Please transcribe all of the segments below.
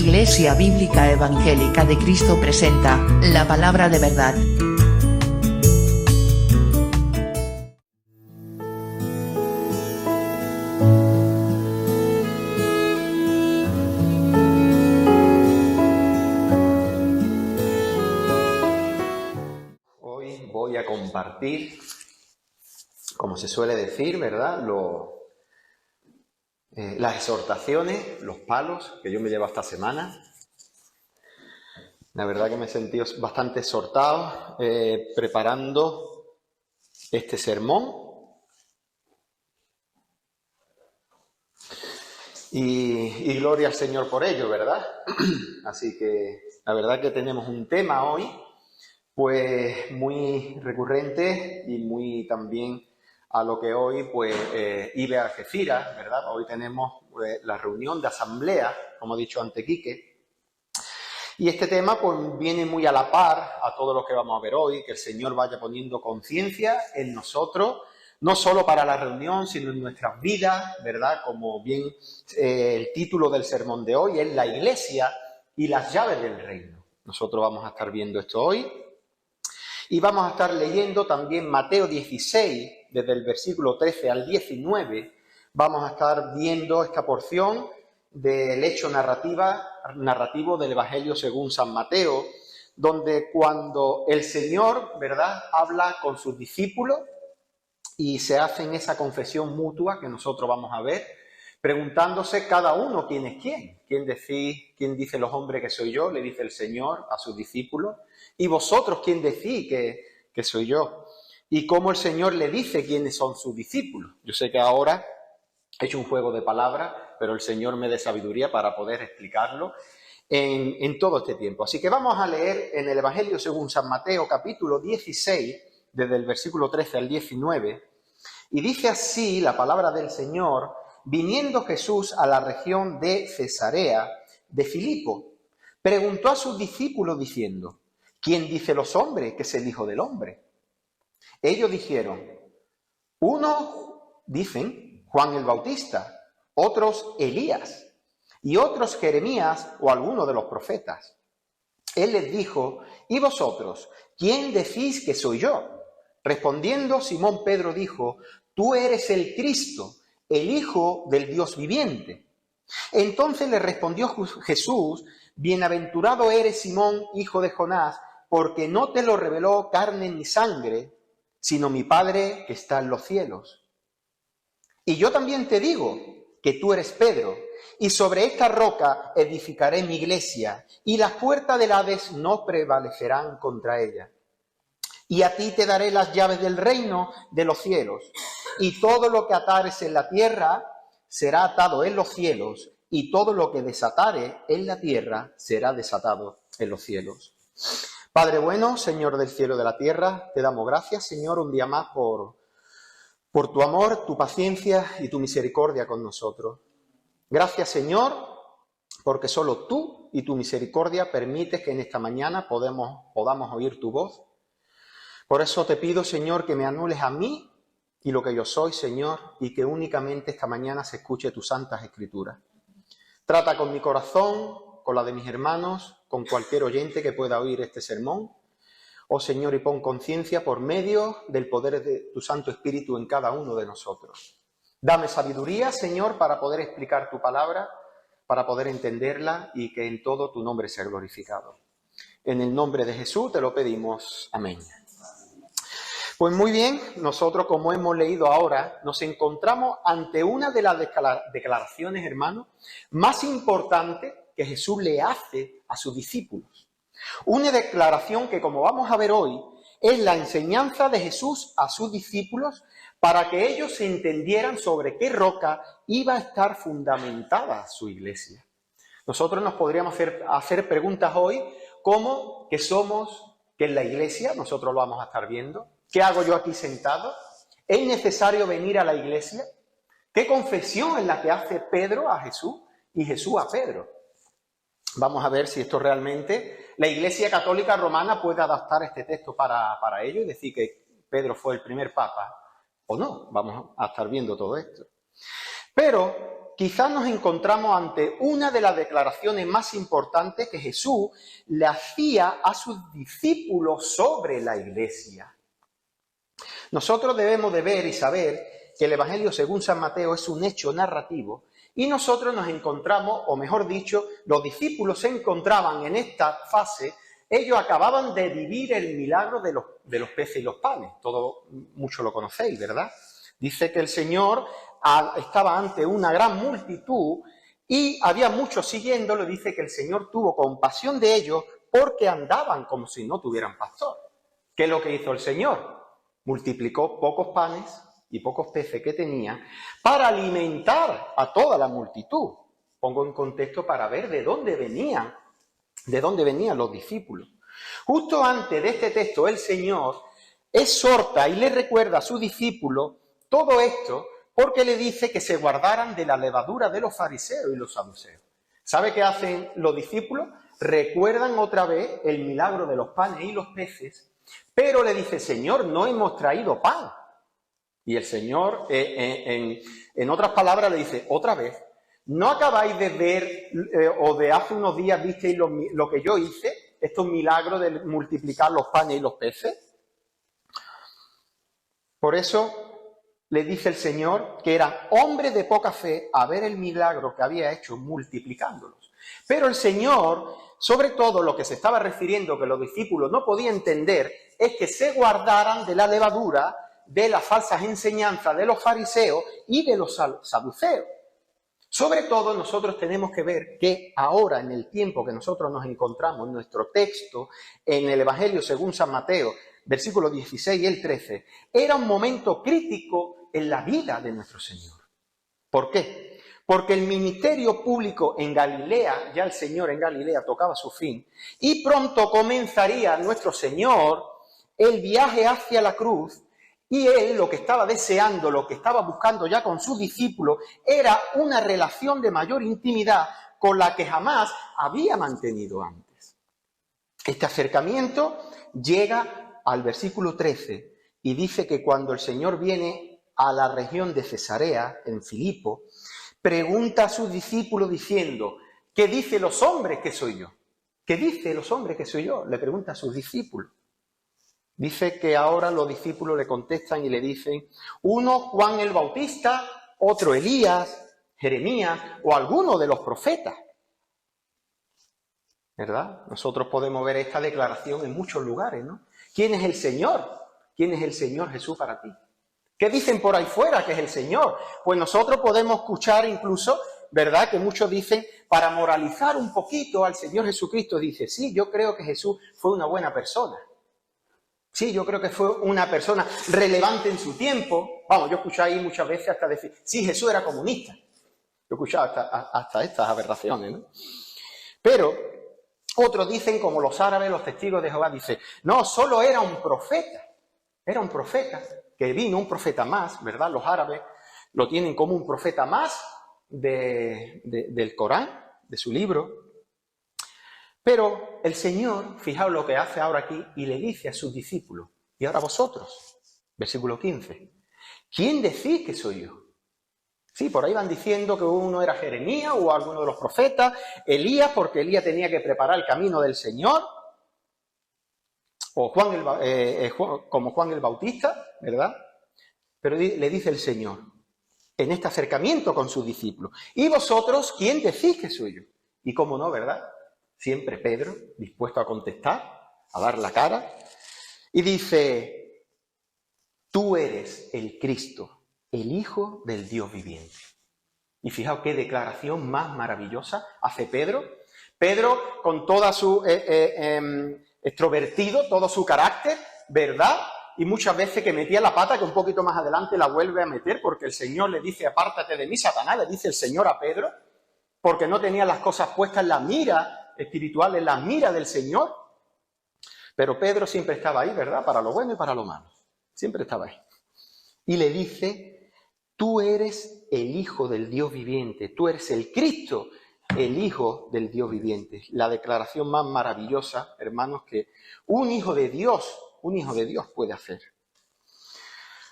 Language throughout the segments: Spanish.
Iglesia Bíblica Evangélica de Cristo presenta la palabra de verdad. Hoy voy a compartir, como se suele decir, ¿verdad?, las exhortaciones, los palos que yo me llevo esta semana. La verdad que me he sentido bastante exhortado preparando este sermón. Y gloria al Señor por ello, ¿verdad? Así que la verdad que tenemos un tema hoy, pues muy recurrente y muy también a lo que hoy pues IBE Algeciras, ¿verdad? Hoy tenemos la reunión de asamblea, como ha dicho ante Quique, y este tema pues viene muy a la par a todo lo que vamos a ver hoy, que el Señor vaya poniendo conciencia en nosotros, no solo para la reunión, sino en nuestras vidas, ¿verdad? Como bien el título del sermón de hoy es la Iglesia y las llaves del reino. Nosotros vamos a estar viendo esto hoy. Y vamos a estar leyendo también Mateo 16, desde el versículo 13 al 19. Vamos a estar viendo esta porción del hecho narrativo del Evangelio según San Mateo, donde cuando el Señor, ¿verdad?, habla con sus discípulos y se hacen esa confesión mutua que nosotros vamos a ver, preguntándose cada uno quién es quién. ¿Quién dice los hombres que soy yo? Le dice el Señor a sus discípulos. ¿Y vosotros quién decís que soy yo? Y cómo el Señor le dice quiénes son sus discípulos. Yo sé que ahora he hecho un juego de palabras, pero el Señor me dé sabiduría para poder explicarlo en todo este tiempo. Así que vamos a leer en el Evangelio según San Mateo, capítulo 16, desde el versículo 13 al 19. Y dice así la palabra del Señor: viniendo Jesús a la región de Cesarea de Filipo, preguntó a sus discípulos diciendo: ¿quién dice los hombres que es el Hijo del Hombre? Ellos dijeron: unos dicen Juan el Bautista, otros Elías, y otros Jeremías o alguno de los profetas. Él les dijo: ¿y vosotros, quién decís que soy yo? Respondiendo, Simón Pedro dijo: tú eres el Cristo, el Hijo del Dios viviente. Entonces le respondió Jesús: bienaventurado eres, Simón, hijo de Jonás, porque no te lo reveló carne ni sangre, sino mi Padre que está en los cielos. Y yo también te digo que tú eres Pedro, y sobre esta roca edificaré mi iglesia, y las puertas del Hades no prevalecerán contra ella. Y a ti te daré las llaves del reino de los cielos, y todo lo que atares en la tierra será atado en los cielos, y todo lo que desatare en la tierra será desatado en los cielos. Padre bueno, Señor del cielo y de la tierra, te damos gracias, Señor, un día más por tu amor, tu paciencia y tu misericordia con nosotros. Gracias, Señor, porque solo tú y tu misericordia permites que en esta mañana podamos oír tu voz. Por eso te pido, Señor, que me anules a mí y lo que yo soy, Señor, y que únicamente esta mañana se escuche tus santas escrituras. Trata con mi corazón, con la de mis hermanos, con cualquier oyente que pueda oír este sermón. Oh Señor, y pon conciencia por medio del poder de tu Santo Espíritu en cada uno de nosotros. Dame sabiduría, Señor, para poder explicar tu palabra, para poder entenderla y que en todo tu nombre sea glorificado. En el nombre de Jesús te lo pedimos. Amén. Pues muy bien, nosotros, como hemos leído ahora, nos encontramos ante una de las declaraciones, hermanos, más importantes que Jesús le hace a sus discípulos. Una declaración que, como vamos a ver hoy, es la enseñanza de Jesús a sus discípulos para que ellos se entendieran sobre qué roca iba a estar fundamentada su iglesia. Nosotros nos podríamos hacer preguntas hoy como ¿qué somos? ¿Qué es la iglesia? Nosotros lo vamos a estar viendo. ¿Qué hago yo aquí sentado? ¿Es necesario venir a la iglesia? ¿Qué confesión es la que hace Pedro a Jesús y Jesús a Pedro? Vamos a ver si esto realmente la Iglesia Católica Romana puede adaptar este texto para ello y decir que Pedro fue el primer papa o no. Vamos a estar viendo todo esto. Pero quizás nos encontramos ante una de las declaraciones más importantes que Jesús le hacía a sus discípulos sobre la Iglesia. Nosotros debemos de ver y saber que el Evangelio según San Mateo es un hecho narrativo y nosotros nos encontramos, o mejor dicho, los discípulos se encontraban en esta fase. Ellos acababan de vivir el milagro de los peces y los panes. Todo, mucho lo conocéis, ¿verdad? Dice que el Señor estaba ante una gran multitud y había muchos siguiéndolo. Dice que el Señor tuvo compasión de ellos porque andaban como si no tuvieran pastor. ¿Qué es lo que hizo el Señor? Multiplicó pocos panes y pocos peces que tenía para alimentar a toda la multitud. Pongo en contexto para ver de dónde venían los discípulos. Justo antes de este texto, el Señor exhorta y le recuerda a sus discípulos todo esto porque le dice que se guardaran de la levadura de los fariseos y los saduceos. ¿Sabe qué hacen los discípulos? Recuerdan otra vez el milagro de los panes y los peces, pero le dice, Señor, no hemos traído pan. Y el Señor, en otras palabras, le dice, otra vez, ¿no acabáis de ver o de hace unos días visteis lo que yo hice? Estos milagros de multiplicar los panes y los peces. Por eso le dice el Señor que eran hombres de poca fe a ver el milagro que había hecho multiplicándolos. Pero el Señor, sobre todo lo que se estaba refiriendo que los discípulos no podían entender, es que se guardaran de la levadura de las falsas enseñanzas de los fariseos y de los saduceos. Sobre todo nosotros tenemos que ver que ahora, en el tiempo que nosotros nos encontramos en nuestro texto, en el Evangelio según San Mateo, versículos 16 y el 13, era un momento crítico en la vida de nuestro Señor. ¿Por qué? Porque el ministerio público en Galilea, ya el Señor en Galilea tocaba su fin, y pronto comenzaría nuestro Señor el viaje hacia la cruz. Y él lo que estaba deseando, lo que estaba buscando ya con sus discípulos, era una relación de mayor intimidad con la que jamás había mantenido antes. Este acercamiento llega al versículo 13 y dice que cuando el Señor viene a la región de Cesarea, en Filipo, pregunta a sus discípulos diciendo, ¿qué dicen los hombres que soy yo? ¿Qué dicen los hombres que soy yo? Le pregunta a sus discípulos. Dice que ahora los discípulos le contestan y le dicen, uno Juan el Bautista, otro Elías, Jeremías o alguno de los profetas. ¿Verdad? Nosotros podemos ver esta declaración en muchos lugares, ¿no? ¿Quién es el Señor? ¿Quién es el Señor Jesús para ti? ¿Qué dicen por ahí fuera que es el Señor? Pues nosotros podemos escuchar incluso, ¿verdad? Que muchos dicen, para moralizar un poquito al Señor Jesucristo, dice, sí, yo creo que Jesús fue una buena persona. Sí, yo creo que fue una persona relevante en su tiempo. Vamos, yo escuché ahí muchas veces hasta decir, sí, Jesús era comunista. Yo he escuchado hasta estas aberraciones, ¿no? Pero otros dicen, como los árabes, los testigos de Jehová, dicen, no, solo era un profeta. Era un profeta, que vino un profeta más, ¿verdad? Los árabes lo tienen como un profeta más del Corán, de su libro. Pero el Señor, fijaos lo que hace ahora aquí, y le dice a sus discípulos, y ahora vosotros, versículo 15, ¿quién decís que soy yo? Sí, por ahí van diciendo que uno era Jeremías o alguno de los profetas, Elías, porque Elías tenía que preparar el camino del Señor, o como Juan el Bautista, ¿verdad? Pero le dice el Señor, en este acercamiento con sus discípulos, ¿y vosotros quién decís que soy yo? Y cómo no, ¿verdad? Siempre Pedro, dispuesto a contestar, a dar la cara, y dice, tú eres el Cristo, el Hijo del Dios viviente. Y fijaos qué declaración más maravillosa hace Pedro. Pedro, con toda su extrovertido, todo su carácter, ¿verdad? Y muchas veces que metía la pata, que un poquito más adelante la vuelve a meter, porque el Señor le dice, apártate de mí, Satanás, le dice el Señor a Pedro, porque no tenía las cosas puestas en la mira espiritual, en la mira del Señor. Pero Pedro siempre estaba ahí, ¿verdad? Para lo bueno y para lo malo. Siempre estaba ahí. Y le dice, tú eres el Hijo del Dios viviente, tú eres el Cristo, el Hijo del Dios viviente. La declaración más maravillosa, hermanos, que un hijo de Dios puede hacer.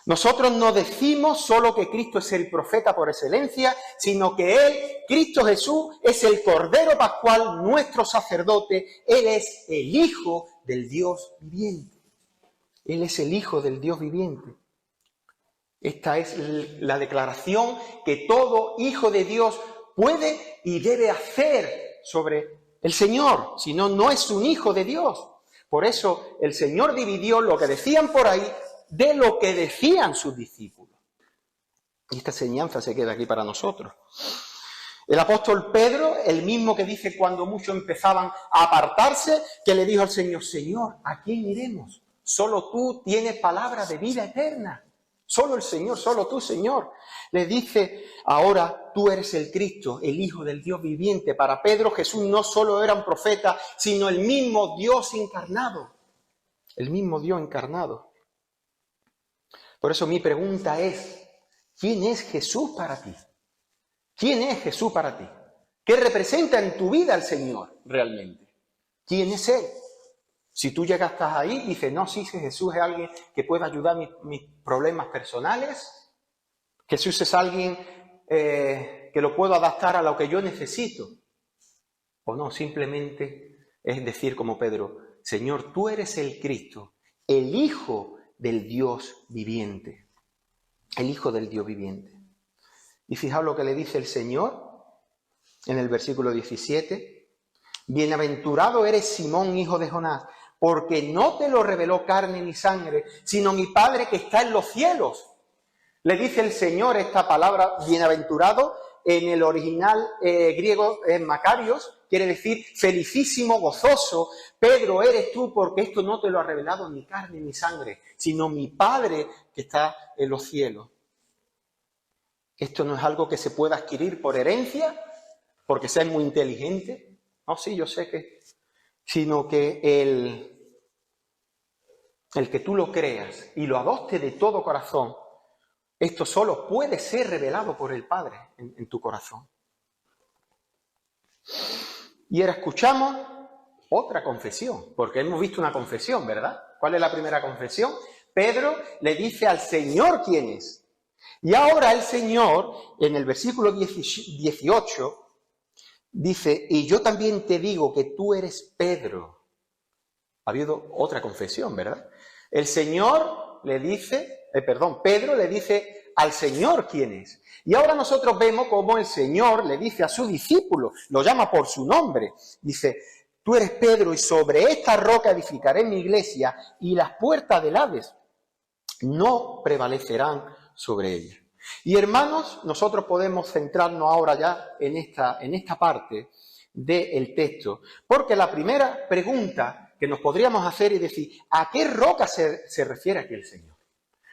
Nosotros no decimos solo que Cristo es el profeta por excelencia, sino que Él, Cristo Jesús, es el Cordero Pascual, nuestro sacerdote. Él es el Hijo del Dios viviente. Él es el Hijo del Dios viviente. Esta es la declaración que todo hijo de Dios puede y debe hacer sobre el Señor, si no, no es un hijo de Dios. Por eso el Señor dividió lo que decían por ahí de lo que decían sus discípulos. Y esta enseñanza se queda aquí para nosotros. El apóstol Pedro, el mismo que dice cuando muchos empezaban a apartarse, que le dijo al Señor, Señor, ¿a quién iremos? Solo tú tienes palabra de vida eterna. Solo el Señor, solo tú, Señor. Le dice, ahora tú eres el Cristo, el Hijo del Dios viviente. Para Pedro, Jesús no solo era un profeta, sino el mismo Dios encarnado. El mismo Dios encarnado. Por eso mi pregunta es, ¿quién es Jesús para ti? ¿Quién es Jesús para ti? ¿Qué representa en tu vida el Señor realmente? ¿Quién es Él? Si tú llegas hasta ahí y dices, no, sí, Jesús es alguien que puede ayudar mis problemas personales. Jesús es alguien que lo puedo adaptar a lo que yo necesito. O no, simplemente es decir como Pedro, Señor, tú eres el Cristo, el Hijo del Dios viviente. El Hijo del Dios viviente. Y fijaos lo que le dice el Señor en el versículo 17. Bienaventurado eres Simón, hijo de Jonás, porque no te lo reveló carne ni sangre, sino mi Padre que está en los cielos. Le dice el Señor esta palabra, bienaventurado, en el original griego Macarios, quiere decir felicísimo, gozoso. Pedro, eres tú, porque esto no te lo ha revelado ni carne ni sangre, sino mi Padre que está en los cielos. Esto no es algo que se pueda adquirir por herencia, porque seas muy inteligente. No, sí, yo sé que... Sino que el que tú lo creas y lo adoptes de todo corazón, esto solo puede ser revelado por el Padre en tu corazón. Y ahora escuchamos otra confesión, porque hemos visto una confesión, ¿verdad? ¿Cuál es la primera confesión? Pedro le dice al Señor quién es. Y ahora el Señor, en el versículo 18, dice, y yo también te digo que tú eres Pedro. Ha habido otra confesión, ¿verdad? El Señor le dice, Pedro le dice al Señor quién es. Y ahora nosotros vemos cómo el Señor le dice a su discípulo, lo llama por su nombre. Dice, tú eres Pedro y sobre esta roca edificaré mi iglesia y las puertas del Hades no prevalecerán sobre ella. Y hermanos, nosotros podemos centrarnos ahora ya en esta parte del texto, porque la primera pregunta que nos podríamos hacer es decir, ¿a qué roca se refiere aquí el Señor?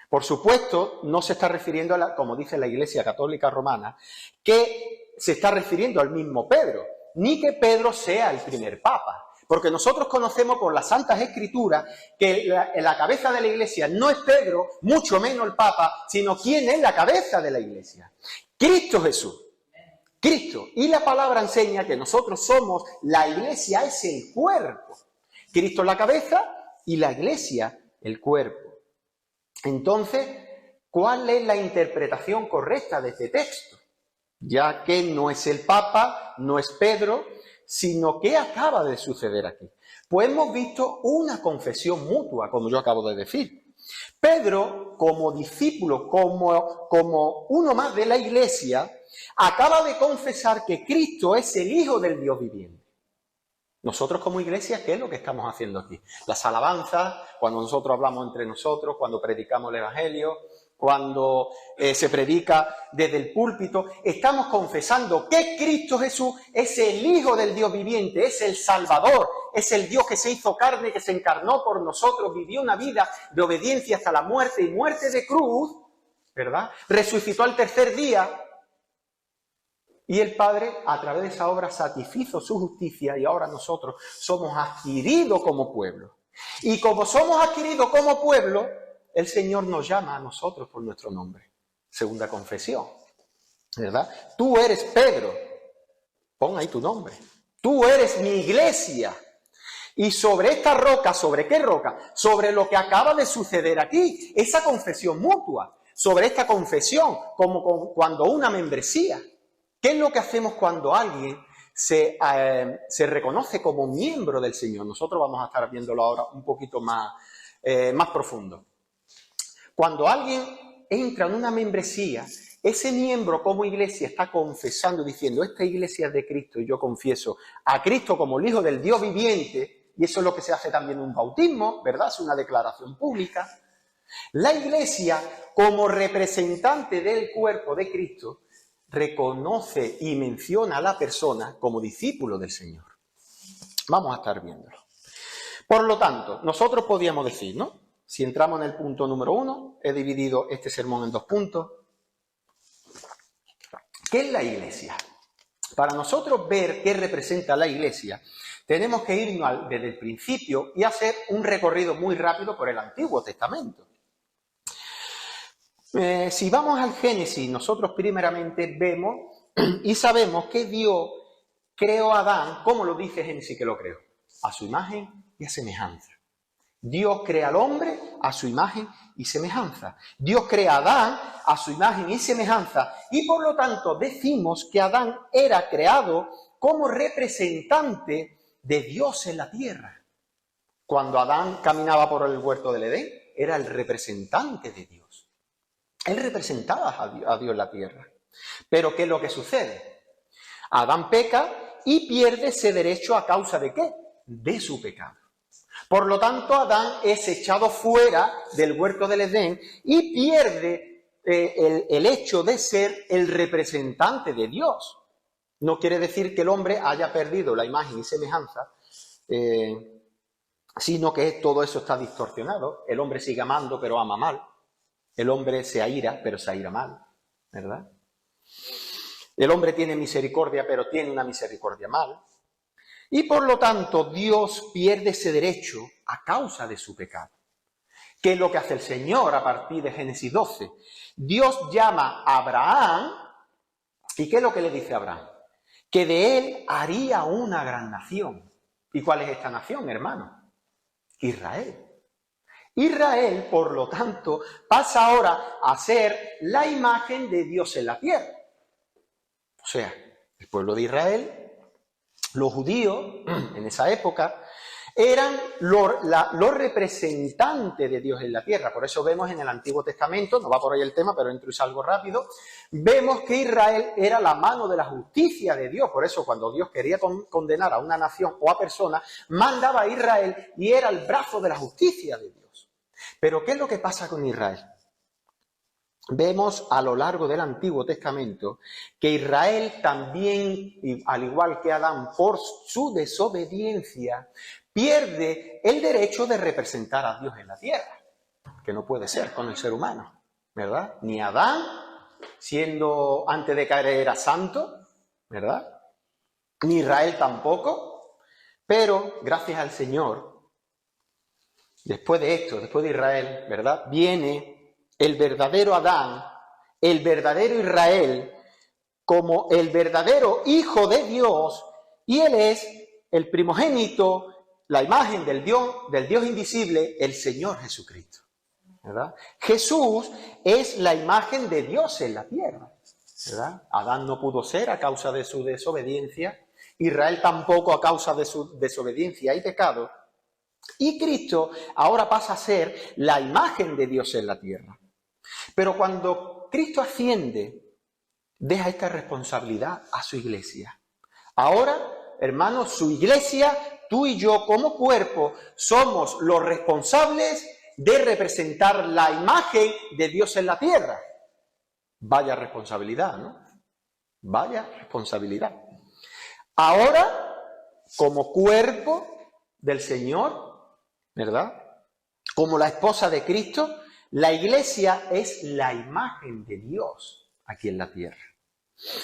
Por supuesto, no se está refiriendo a como dice la Iglesia Católica Romana, que se está refiriendo al mismo Pedro, ni que Pedro sea el primer papa. Porque nosotros conocemos por las Santas Escrituras que la cabeza de la Iglesia no es Pedro, mucho menos el Papa, sino ¿quién es la cabeza de la Iglesia? Cristo Jesús. Cristo. Y la palabra enseña que nosotros somos, la Iglesia es el cuerpo. Cristo es la cabeza y la Iglesia el cuerpo. Entonces, ¿cuál es la interpretación correcta de este texto? Ya que no es el Papa, no es Pedro, sino ¿qué acaba de suceder aquí? Pues hemos visto una confesión mutua, como yo acabo de decir. Pedro, como discípulo, como uno más de la Iglesia, acaba de confesar que Cristo es el Hijo del Dios viviente. Nosotros como Iglesia, ¿qué es lo que estamos haciendo aquí? Las alabanzas, cuando nosotros hablamos entre nosotros, cuando predicamos el Evangelio, cuando se predica desde el púlpito, estamos confesando que Cristo Jesús es el Hijo del Dios viviente, es el Salvador, es el Dios que se hizo carne, que se encarnó por nosotros, vivió una vida de obediencia hasta la muerte y muerte de cruz, ¿verdad? Resucitó al tercer día y el Padre a través de esa obra satisfizo su justicia y ahora nosotros somos adquiridos como pueblo. Y como somos adquiridos como pueblo, el Señor nos llama a nosotros por nuestro nombre. Segunda confesión, ¿verdad? Tú eres Pedro. Pon ahí tu nombre. Tú eres mi iglesia. Y sobre esta roca, ¿sobre qué roca? Sobre lo que acaba de suceder aquí, esa confesión mutua, sobre esta confesión, como cuando una membresía. ¿Qué es lo que hacemos cuando alguien se reconoce como miembro del Señor? Nosotros vamos a estar viéndolo ahora un poquito más profundo. Cuando alguien entra en una membresía, ese miembro como iglesia está confesando, diciendo, esta iglesia es de Cristo y yo confieso a Cristo como el Hijo del Dios viviente, y eso es lo que se hace también en un bautismo, ¿verdad? Es una declaración pública. La iglesia, como representante del cuerpo de Cristo, reconoce y menciona a la persona como discípulo del Señor. Vamos a estar viéndolo. Por lo tanto, nosotros podríamos decir, ¿no? Si entramos en el punto número 1, he dividido este sermón en 2 puntos. ¿Qué es la iglesia? Para nosotros ver qué representa la iglesia, tenemos que irnos desde el principio y hacer un recorrido muy rápido por el Antiguo Testamento. Si vamos al Génesis, nosotros primeramente vemos y sabemos que Dios creó a Adán, ¿cómo lo dice Génesis que lo creó? A su imagen y a semejanza. Dios crea al hombre a su imagen y semejanza. Dios crea a Adán a su imagen y semejanza. Y por lo tanto decimos que Adán era creado como representante de Dios en la tierra. Cuando Adán caminaba por el huerto del Edén, era el representante de Dios. Él representaba a Dios en la tierra. Pero ¿qué es lo que sucede? Adán peca y pierde ese derecho a causa ¿de qué? De su pecado. Por lo tanto, Adán es echado fuera del huerto del Edén y pierde el hecho de ser el representante de Dios. No quiere decir que el hombre haya perdido la imagen y semejanza, sino que todo eso está distorsionado. El hombre sigue amando, pero ama mal. El hombre se aira, pero se aira mal, ¿verdad? El hombre tiene misericordia, pero tiene una misericordia mal. Y por lo tanto, Dios pierde ese derecho a causa de su pecado. ¿Qué es lo que hace el Señor a partir de Génesis 12? Dios llama a Abraham, ¿y qué es lo que le dice a Abraham? Que de él haría una gran nación. ¿Y cuál es esta nación, hermano? Israel. Israel, por lo tanto, pasa ahora a ser la imagen de Dios en la tierra. O sea, el pueblo de Israel, los judíos, en esa época, eran los representantes de Dios en la tierra. Por eso vemos en el Antiguo Testamento, no va por ahí el tema, pero entro y salgo rápido, vemos que Israel era la mano de la justicia de Dios. Por eso cuando Dios quería condenar a una nación o a personas, mandaba a Israel y era el brazo de la justicia de Dios. Pero ¿qué es lo que pasa con Israel? Vemos a lo largo del Antiguo Testamento que Israel también, al igual que Adán, por su desobediencia, pierde el derecho de representar a Dios en la tierra, que no puede ser con el ser humano, ¿verdad? Ni Adán, siendo antes de caer era santo, ¿verdad? Ni Israel tampoco, pero gracias al Señor, después de esto, después de Israel, ¿verdad? Viene el verdadero Adán, el verdadero Israel, como el verdadero Hijo de Dios, y Él es el primogénito, la imagen del Dios invisible, el Señor Jesucristo, ¿verdad? Jesús es la imagen de Dios en la tierra, ¿verdad? Adán no pudo ser a causa de su desobediencia, Israel tampoco a causa de su desobediencia y pecado, y Cristo ahora pasa a ser la imagen de Dios en la tierra. Pero cuando Cristo asciende, deja esta responsabilidad a su iglesia. Ahora, hermanos, su iglesia, tú y yo como cuerpo, somos los responsables de representar la imagen de Dios en la tierra. Vaya responsabilidad, ¿no? Vaya responsabilidad. Ahora, como cuerpo del Señor, ¿verdad? Como la esposa de Cristo, la iglesia es la imagen de Dios aquí en la tierra.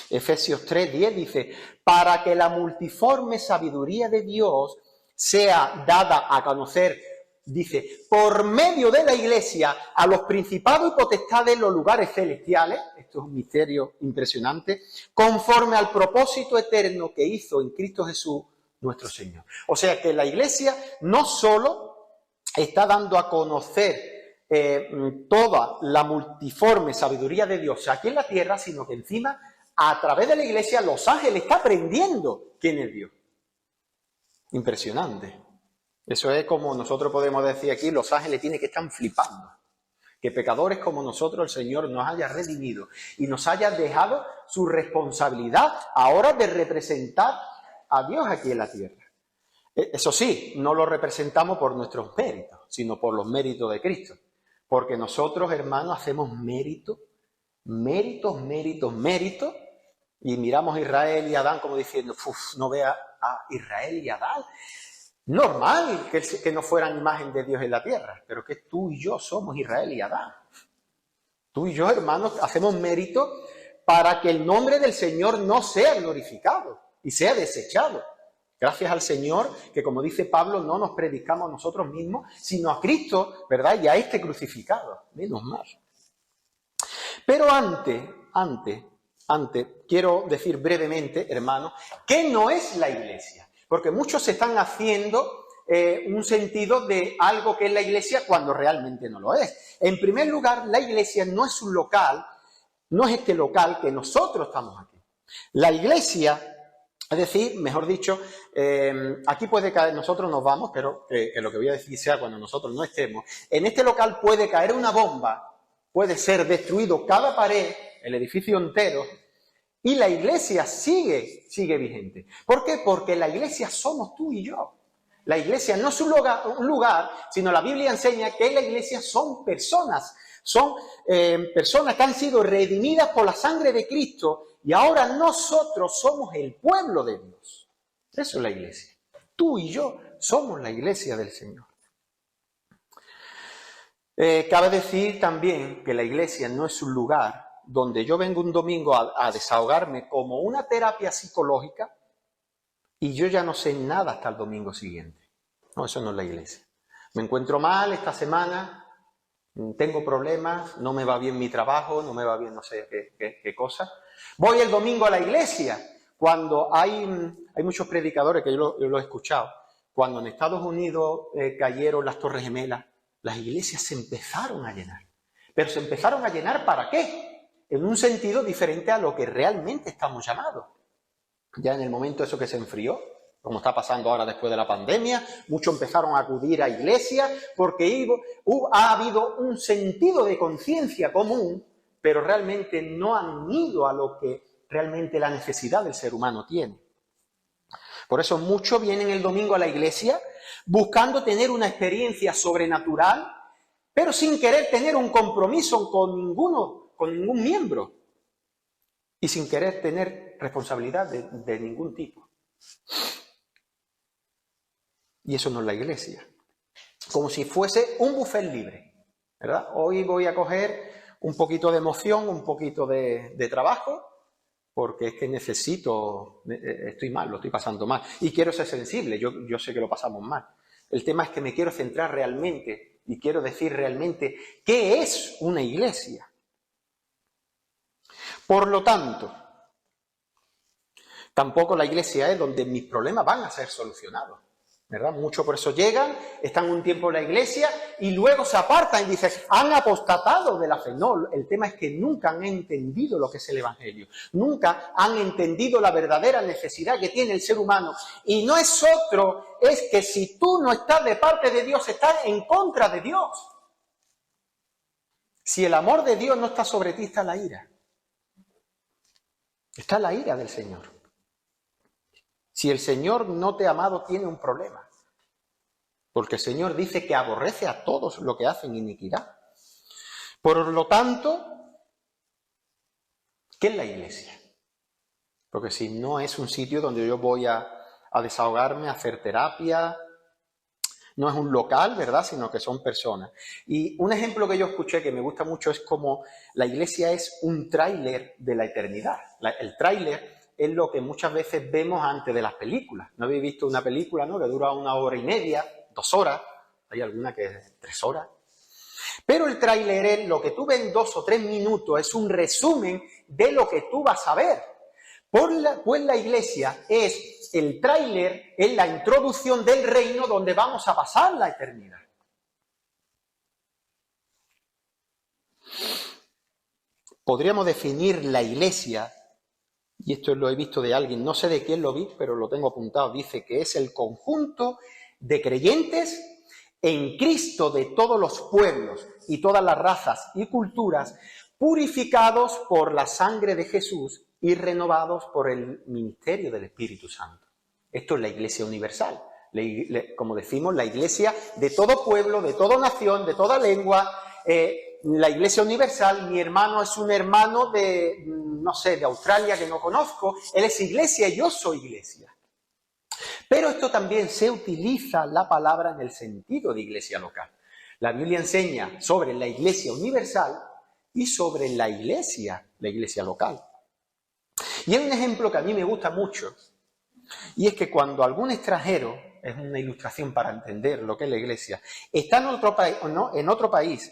Efesios 3:10 dice, para que la multiforme sabiduría de Dios sea dada a conocer, dice, por medio de la iglesia a los principados y potestades en los lugares celestiales, esto es un misterio impresionante, conforme al propósito eterno que hizo en Cristo Jesús nuestro Señor. O sea que la Iglesia no solo está dando a conocer toda la multiforme sabiduría de Dios aquí en la tierra, sino que encima, a través de la Iglesia, los ángeles están aprendiendo quién es Dios. Impresionante. Eso es como nosotros podemos decir aquí, los ángeles tienen que estar flipando. Que pecadores como nosotros el Señor nos haya redimido y nos haya dejado su responsabilidad ahora de representar a Dios aquí en la tierra. Eso sí, no lo representamos por nuestros méritos, sino por los méritos de Cristo. Porque nosotros, hermanos, hacemos méritos, y miramos a Israel y a Adán como diciendo, no vea a Israel y a Adán. Normal que no fueran imagen de Dios en la tierra, pero que tú y yo somos Israel y Adán. Tú y yo, hermanos, hacemos mérito para que el nombre del Señor no sea glorificado y sea desechado. Gracias al Señor que, como dice Pablo, no nos predicamos a nosotros mismos, sino a Cristo, ¿verdad? Y a este crucificado. Menos mal. Pero antes, quiero decir brevemente, hermanos, ¿qué no es la Iglesia? Porque muchos se están haciendo un sentido de algo que es la Iglesia cuando realmente no lo es. En primer lugar, la Iglesia no es un local, no es este local que nosotros estamos aquí. La Iglesia, es decir, mejor dicho, aquí puede caer, nosotros nos vamos, pero que lo que voy a decir sea cuando nosotros no estemos. En este local puede caer una bomba, puede ser destruido cada pared, el edificio entero, y la Iglesia sigue vigente. ¿Por qué? Porque la Iglesia somos tú y yo. La Iglesia no es un lugar, sino la Biblia enseña que la Iglesia son personas. Son personas que han sido redimidas por la sangre de Cristo y ahora nosotros somos el pueblo de Dios. Eso es la Iglesia. Tú y yo somos la Iglesia del Señor. Cabe decir también que la Iglesia no es un lugar donde yo vengo un domingo a desahogarme como una terapia psicológica y yo ya no sé nada hasta el domingo siguiente. No, eso no es la Iglesia. Me encuentro mal esta semana, tengo problemas, no me va bien mi trabajo, no me va bien no sé qué cosa. Voy el domingo a la iglesia, cuando hay muchos predicadores que yo lo he escuchado, cuando en Estados Unidos cayeron las Torres Gemelas, las iglesias se empezaron a llenar. Pero se empezaron a llenar ¿para qué? En un sentido diferente a lo que realmente estamos llamados. Ya en el momento eso que se enfrió, como está pasando ahora después de la pandemia, muchos empezaron a acudir a iglesias porque ha habido un sentido de conciencia común, pero realmente no han ido a lo que realmente la necesidad del ser humano tiene. Por eso muchos vienen el domingo a la iglesia buscando tener una experiencia sobrenatural, pero sin querer tener un compromiso con ningún miembro y sin querer tener responsabilidad de ningún tipo. Y eso no es la iglesia. Como si fuese un buffet libre, ¿verdad? Hoy voy a coger un poquito de emoción, un poquito de trabajo, porque es que estoy mal, lo estoy pasando mal. Y quiero ser sensible, yo sé que lo pasamos mal. El tema es que me quiero centrar realmente y quiero decir realmente qué es una iglesia. Por lo tanto, tampoco la iglesia es donde mis problemas van a ser solucionados, ¿verdad? Muchos por eso llegan, están un tiempo en la iglesia y luego se apartan y dicen, han apostatado de la fe. No, el tema es que nunca han entendido lo que es el Evangelio. Nunca han entendido la verdadera necesidad que tiene el ser humano. Y no es otro, es que si tú no estás de parte de Dios, estás en contra de Dios. Si el amor de Dios no está sobre ti, está la ira. Está la ira del Señor. Si el Señor no te ha amado, tiene un problema. Porque el Señor dice que aborrece a todos los que hacen iniquidad. Por lo tanto, ¿qué es la iglesia? Porque si no es un sitio donde yo voy a desahogarme, a hacer terapia, no es un local, ¿verdad? Sino que son personas. Y un ejemplo que yo escuché que me gusta mucho es como la iglesia es un tráiler de la eternidad. El tráiler es lo que muchas veces vemos antes de las películas. ¿No habéis visto una película, no? Que dura 1 hora y media, 2 horas, hay alguna que es 3 horas. Pero el tráiler es lo que tú ves en 2 o 3 minutos, es un resumen de lo que tú vas a ver. Pues la iglesia es el tráiler, es la introducción del reino donde vamos a pasar la eternidad. Podríamos definir la Iglesia, y esto lo he visto de alguien, no sé de quién lo vi, pero lo tengo apuntado, dice que es el conjunto de creyentes en Cristo de todos los pueblos y todas las razas y culturas, purificados por la sangre de Jesús y renovados por el ministerio del Espíritu Santo. Esto es la Iglesia universal. Como decimos, la Iglesia de todo pueblo, de toda nación, de toda lengua. La Iglesia universal, mi hermano es un hermano de, no sé, de Australia que no conozco. Él es Iglesia y yo soy Iglesia. Pero esto también se utiliza la palabra en el sentido de iglesia local. La Biblia enseña sobre la Iglesia universal y sobre la iglesia local. Y hay un ejemplo que a mí me gusta mucho, y es que cuando algún extranjero, es una ilustración para entender lo que es la iglesia, está en otro país,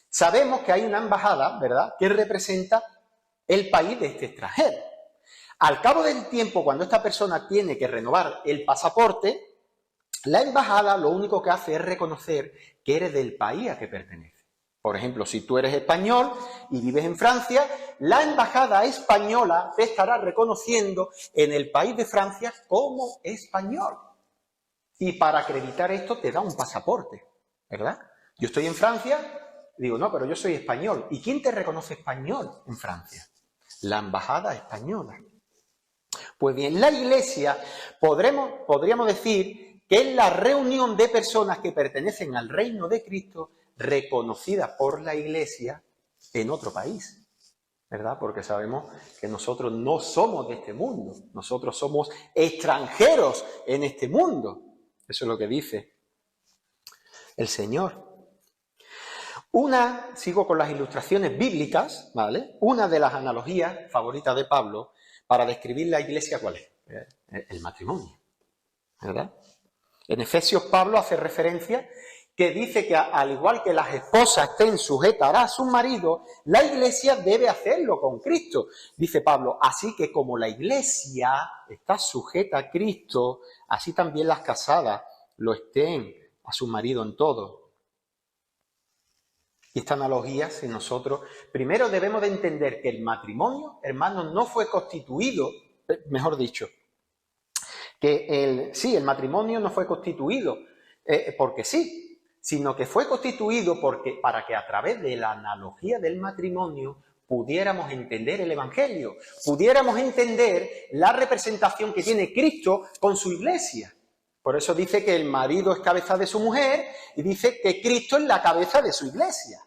sabemos que hay una embajada, ¿verdad?, que representa el país de este extranjero. Al cabo del tiempo, cuando esta persona tiene que renovar el pasaporte, la embajada lo único que hace es reconocer que eres del país a que pertenece. Por ejemplo, si tú eres español y vives en Francia, la embajada española te estará reconociendo en el país de Francia como español. Y para acreditar esto te da un pasaporte, ¿verdad? Yo estoy en Francia, digo, no, pero yo soy español. ¿Y quién te reconoce español en Francia? La embajada española. Pues bien, la Iglesia podríamos decir que es la reunión de personas que pertenecen al reino de Cristo, reconocida por la Iglesia en otro país, ¿verdad? Porque sabemos que nosotros no somos de este mundo, nosotros somos extranjeros en este mundo. Eso es lo que dice el Señor. Sigo con las ilustraciones bíblicas, ¿vale? Una de las analogías favoritas de Pablo para describir la Iglesia, ¿cuál es? El matrimonio, ¿verdad? En Efesios Pablo hace referencia que dice que al igual que las esposas estén sujetas a sus maridos, la Iglesia debe hacerlo con Cristo. Dice Pablo, así que como la Iglesia está sujeta a Cristo, así también las casadas lo estén a su marido en todo. Y esta analogía, si nosotros primero debemos de entender que el matrimonio, hermanos, no fue constituido, mejor dicho, que el matrimonio no fue constituido porque sí, sino que fue constituido para que a través de la analogía del matrimonio pudiéramos entender el Evangelio, pudiéramos entender la representación que tiene Cristo con su Iglesia. Por eso dice que el marido es cabeza de su mujer y dice que Cristo es la cabeza de su Iglesia.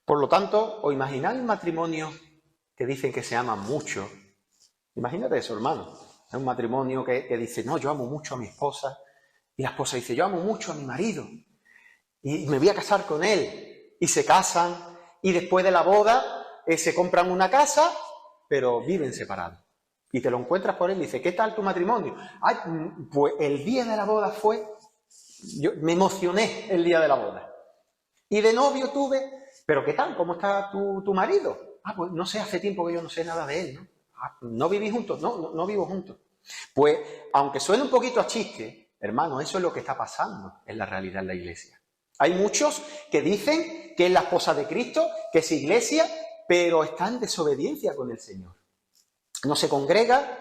Por lo tanto, ¿os imagináis un matrimonio que dicen que se aman mucho? Imagínate eso, hermano. Es un matrimonio que dice, no, yo amo mucho a mi esposa. Y la esposa dice, yo amo mucho a mi marido. Y me voy a casar con él. Y se casan. Y después de la boda se compran una casa, pero viven separados. Y te lo encuentras por él y dice, ¿qué tal tu matrimonio? Ay, pues el día de la boda yo me emocioné el día de la boda. Y de novio tuve, pero ¿qué tal? ¿Cómo está tu marido? Ah, pues no sé, hace tiempo que yo no sé nada de él, ¿no? Ah, ¿no vivís juntos? No vivo juntos. Pues, aunque suene un poquito a chiste, hermano, eso es lo que está pasando en la realidad en la Iglesia. Hay muchos que dicen que es la esposa de Cristo, que es Iglesia, pero está en desobediencia con el Señor. No se congrega,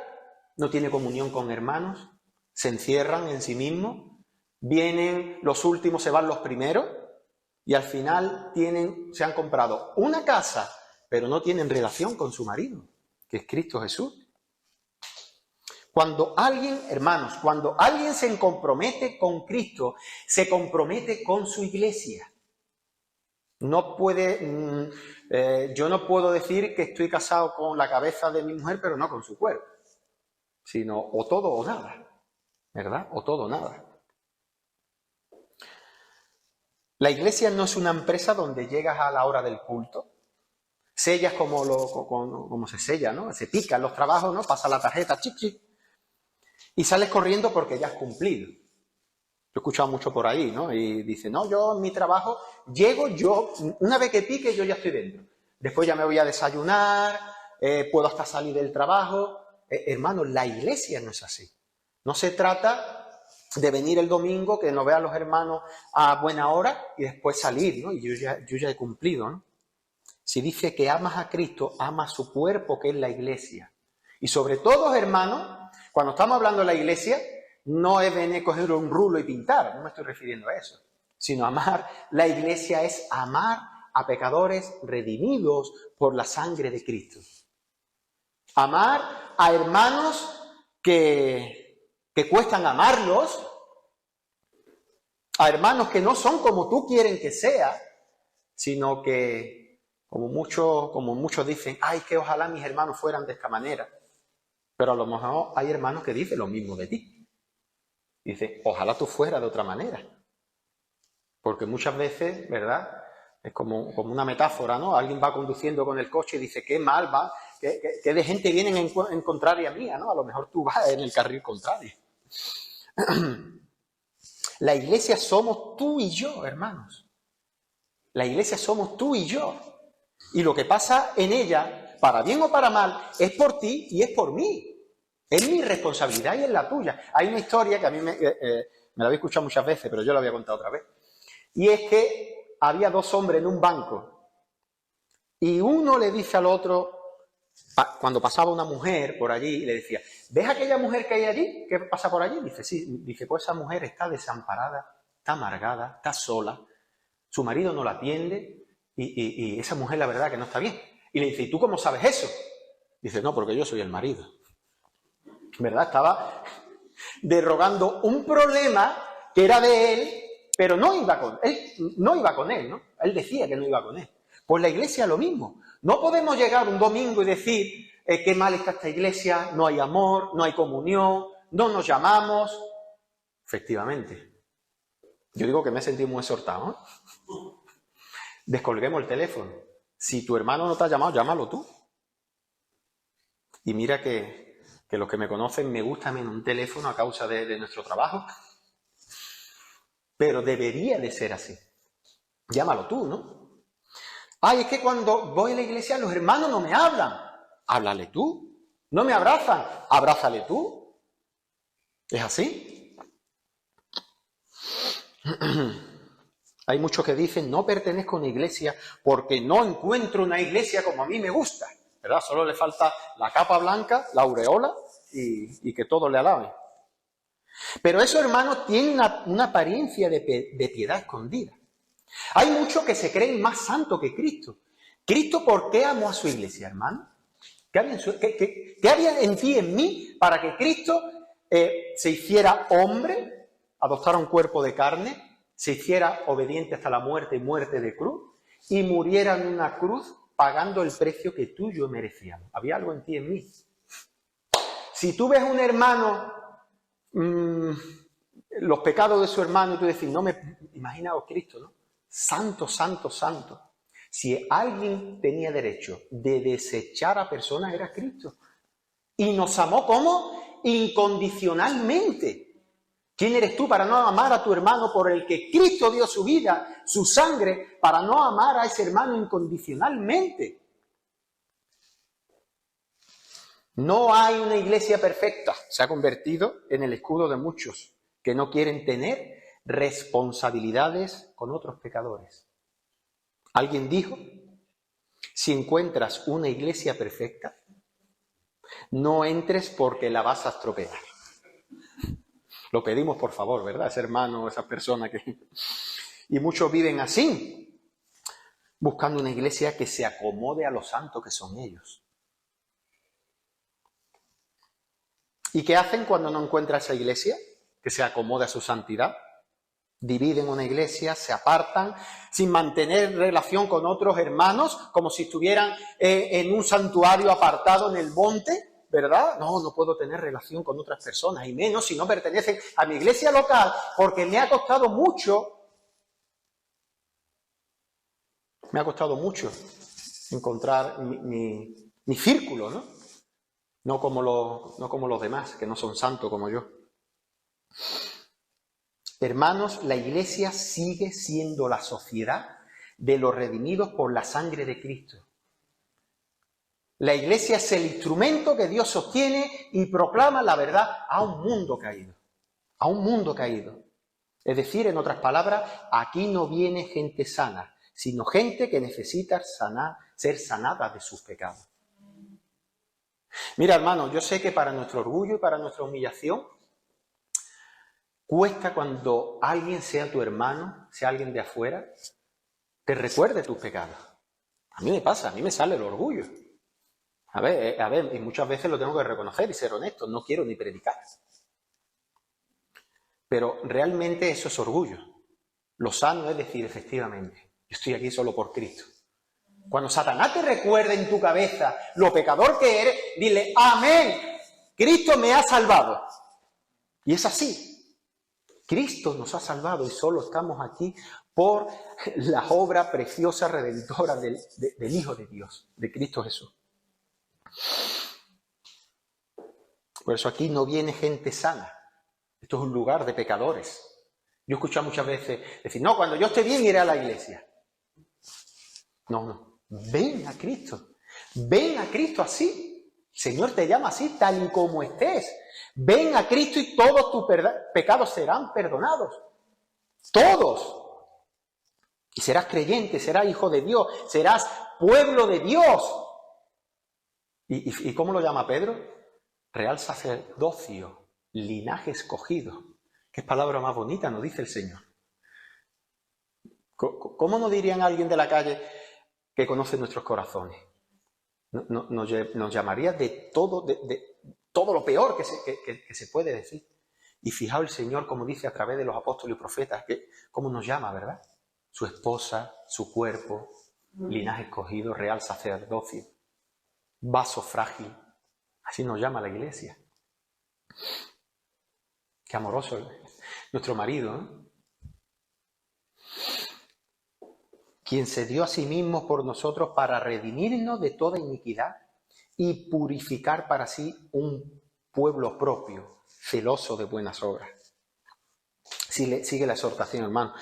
no tiene comunión con hermanos, se encierran en sí mismos, vienen los últimos, se van los primeros, y al final se han comprado una casa, pero no tienen relación con su marido, que es Cristo Jesús. Cuando alguien se compromete con Cristo, se compromete con su Iglesia. No puede, yo no puedo decir que estoy casado con la cabeza de mi mujer, pero no con su cuerpo, sino o todo o nada, ¿verdad? O todo o nada. La Iglesia no es una empresa donde llegas a la hora del culto, sellas como se sella, ¿no? Se pican los trabajos, ¿no? Pasa la tarjeta, chic, chic, y sales corriendo porque ya has cumplido. Yo he escuchado mucho por ahí, ¿no? Y dice, no, yo en mi trabajo llego, una vez que pique yo ya estoy dentro. después ya me voy a desayunar, puedo hasta salir del trabajo. Hermanos, la iglesia no es así. No se trata de venir el domingo, que nos vean los hermanos a buena hora y después salir, ¿no? Y yo ya he cumplido, ¿no? Si dice que amas a Cristo, ama su cuerpo, que es la iglesia. Y sobre todo, hermanos, cuando estamos hablando de la iglesia, no es venir a coger un rulo y pintar, no me estoy refiriendo a eso, sino amar. La iglesia es amar a pecadores redimidos por la sangre de Cristo. Amar a hermanos que cuestan amarlos, a hermanos que no son como tú quieres que sea, sino que como muchos dicen, ay, que ojalá mis hermanos fueran de esta manera. Pero a lo mejor hay hermanos que dicen lo mismo de ti. Dicen, ojalá tú fueras de otra manera. Porque muchas veces, ¿verdad? Es como una metáfora, ¿no? Alguien va conduciendo con el coche y dice, qué mal va, qué de gente vienen en contraria mía, ¿no? A lo mejor tú vas en el carril contrario. La iglesia somos tú y yo, hermanos. La iglesia somos tú y yo. Y lo que pasa en ella, para bien o para mal, es por ti y es por mí. Es mi responsabilidad y es la tuya. Hay una historia que a mí me la había escuchado muchas veces, pero yo la voy a contar otra vez. Y es que había dos hombres en un banco y uno le dice al otro, cuando pasaba una mujer por allí, le decía, ¿ves aquella mujer que hay allí, que pasa por allí? Dice, sí. Dice, pues esa mujer está desamparada, está amargada, está sola, su marido no la atiende y esa mujer la verdad que no está bien. Y le dice, ¿y tú cómo sabes eso? Dice, no, porque yo soy el marido. ¿Verdad? Estaba derogando un problema que era de él, pero no iba con él, ¿no? Él decía que no iba con él. Pues la iglesia lo mismo. No podemos llegar un domingo y decir qué mal está esta iglesia, no hay amor, no hay comunión, no nos llamamos. Efectivamente. Yo digo que me he sentido muy exhortado, ¿no? Descolguemos el teléfono. Si tu hermano no te ha llamado, llámalo tú. Y mira que los que me conocen me gusta menos un teléfono a causa de nuestro trabajo. Pero debería de ser así. Llámalo tú, ¿no? Ay, es que cuando voy a la iglesia los hermanos no me hablan. Háblale tú. No me abrazan. Abrázale tú. ¿Es así? Hay muchos que dicen, no pertenezco a una iglesia porque no encuentro una iglesia como a mí me gusta. ¿Verdad? Solo le falta la capa blanca, la aureola y que todo le alabe. Pero eso, hermanos, tiene una apariencia de piedad escondida. Hay muchos que se creen más santos que Cristo. ¿Cristo por qué amó a su iglesia, hermano? ¿Qué había en ti y en mí para que Cristo se hiciera hombre, adoptara un cuerpo de carne, se hiciera obediente hasta la muerte y muerte de cruz, y muriera en una cruz pagando el precio que tú y yo merecíamos? Había algo en ti y en mí. Si tú ves a un hermano, los pecados de su hermano, y tú decís, imaginaos Cristo, ¿no? Santo, santo, santo. Si alguien tenía derecho de desechar a personas, era Cristo. Y nos amó, ¿cómo? Incondicionalmente. ¿Quién eres tú para no amar a tu hermano por el que Cristo dio su vida, su sangre, para no amar a ese hermano incondicionalmente? No hay una iglesia perfecta. Se ha convertido en el escudo de muchos que no quieren tener responsabilidades con otros pecadores. Alguien dijo, si encuentras una iglesia perfecta, no entres porque la vas a estropear. Lo pedimos por favor, ¿verdad? Ese hermano, esa persona que... Y muchos viven así, buscando una iglesia que se acomode a los santos que son ellos. ¿Y qué hacen cuando no encuentra esa iglesia que se acomode a su santidad? Dividen una iglesia, se apartan, sin mantener relación con otros hermanos, como si estuvieran en un santuario apartado en el monte, ¿verdad? No puedo tener relación con otras personas, y menos si no pertenecen a mi iglesia local, porque me ha costado mucho encontrar mi círculo, ¿no? No como los demás, que no son santos como yo. Hermanos, la iglesia sigue siendo la sociedad de los redimidos por la sangre de Cristo. La iglesia es el instrumento que Dios sostiene y proclama la verdad a un mundo caído. A un mundo caído. Es decir, en otras palabras, aquí no viene gente sana, sino gente que necesita ser sanada de sus pecados. Mira, hermano, yo sé que para nuestro orgullo y para nuestra humillación, cuesta cuando alguien, sea tu hermano, sea alguien de afuera, te recuerde tus pecados. A mí me pasa, a mí me sale el orgullo. A ver, y muchas veces lo tengo que reconocer y ser honesto, no quiero ni predicar. Pero realmente eso es orgullo. Lo sano es decir, efectivamente, yo estoy aquí solo por Cristo. Cuando Satanás te recuerde en tu cabeza lo pecador que eres, dile, amén, Cristo me ha salvado. Y es así. Cristo nos ha salvado y solo estamos aquí por la obra preciosa redentora del Hijo de Dios, de Cristo Jesús. Por eso aquí no viene gente sana. Esto es un lugar de pecadores. Yo he escuchado muchas veces decir, no, cuando yo esté bien iré a la iglesia. No. Ven a Cristo. Ven a Cristo así. El Señor te llama así, tal y como estés. Ven a Cristo y todos tus pecados serán perdonados. Todos. Y serás creyente, serás hijo de Dios, serás pueblo de Dios. ¿Y cómo lo llama Pedro? Real sacerdocio, linaje escogido. ¿Qué palabra más bonita nos dice el Señor? ¿Cómo nos dirían a alguien de la calle que conoce nuestros corazones? Nos llamaría de todo lo peor que se puede decir. Y fijaos el Señor, como dice a través de los apóstoles y profetas, cómo nos llama, ¿verdad? Su esposa, su cuerpo, linaje escogido, real sacerdocio, vaso frágil. Así nos llama la iglesia. Qué amoroso es nuestro marido, ¿no? Quien se dio a sí mismo por nosotros para redimirnos de toda iniquidad y purificar para sí un pueblo propio, celoso de buenas obras. Sigue la exhortación, hermano.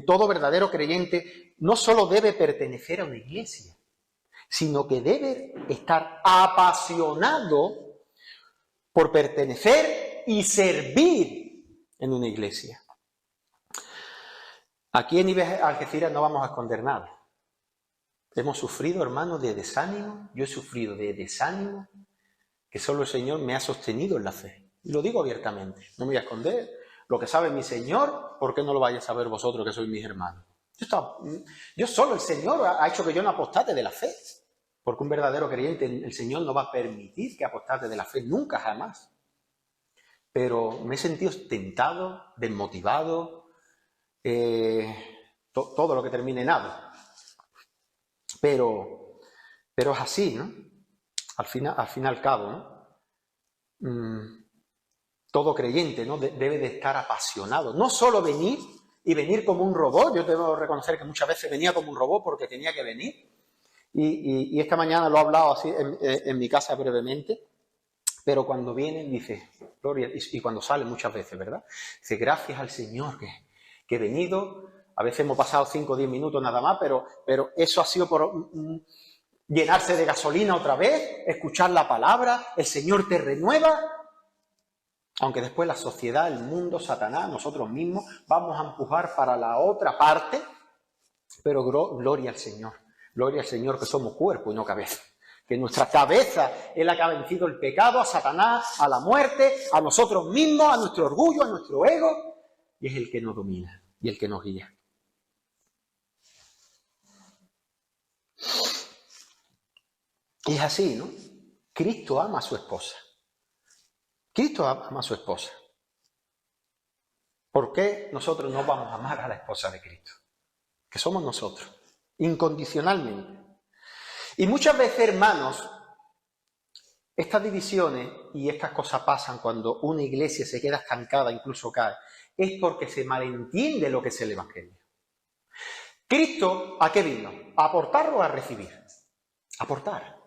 Todo verdadero creyente no solo debe pertenecer a una iglesia, sino que debe estar apasionado por pertenecer y servir en una iglesia. Aquí en IBE Algeciras no vamos a esconder nada. Hemos sufrido, hermanos, de desánimo. Yo he sufrido de desánimo que solo el Señor me ha sostenido en la fe. Y lo digo abiertamente, no me voy a esconder. Lo que sabe mi Señor, ¿por qué no lo vais a saber vosotros que sois mis hermanos? Yo solo, el Señor ha hecho que yo no apostate de la fe. Porque un verdadero creyente, el Señor no va a permitir que apostate de la fe, nunca, jamás. Pero me he sentido tentado, desmotivado, todo lo que termine en nada. Pero es así, ¿no? Al fin y al cabo, ¿no? Todo creyente, ¿no? Debe de estar apasionado. No solo venir como un robot. Yo debo reconocer que muchas veces venía como un robot porque tenía que venir. Y esta mañana lo he hablado así en mi casa brevemente. Pero cuando vienen, dice, gloria, y cuando sale muchas veces, ¿verdad? Dice, gracias al Señor que he venido. A veces hemos pasado 5 o 10 minutos nada más, pero eso ha sido por llenarse de gasolina otra vez, escuchar la palabra, el Señor te renueva. Aunque después la sociedad, el mundo, Satanás, nosotros mismos, vamos a empujar para la otra parte, pero gloria al Señor. Gloria al Señor que somos cuerpo y no cabeza. Que nuestra cabeza es la que ha vencido el pecado, a Satanás, a la muerte, a nosotros mismos, a nuestro orgullo, a nuestro ego, y es el que nos domina y el que nos guía. Y es así, ¿no? Cristo ama a su esposa. Cristo ama a su esposa. ¿Por qué nosotros no vamos a amar a la esposa de Cristo? Que somos nosotros, incondicionalmente. Y muchas veces, hermanos, estas divisiones y estas cosas pasan cuando una iglesia se queda estancada, incluso cae, es porque se malentiende lo que es el Evangelio. ¿Cristo a qué vino? ¿A aportar o a recibir? Aportar.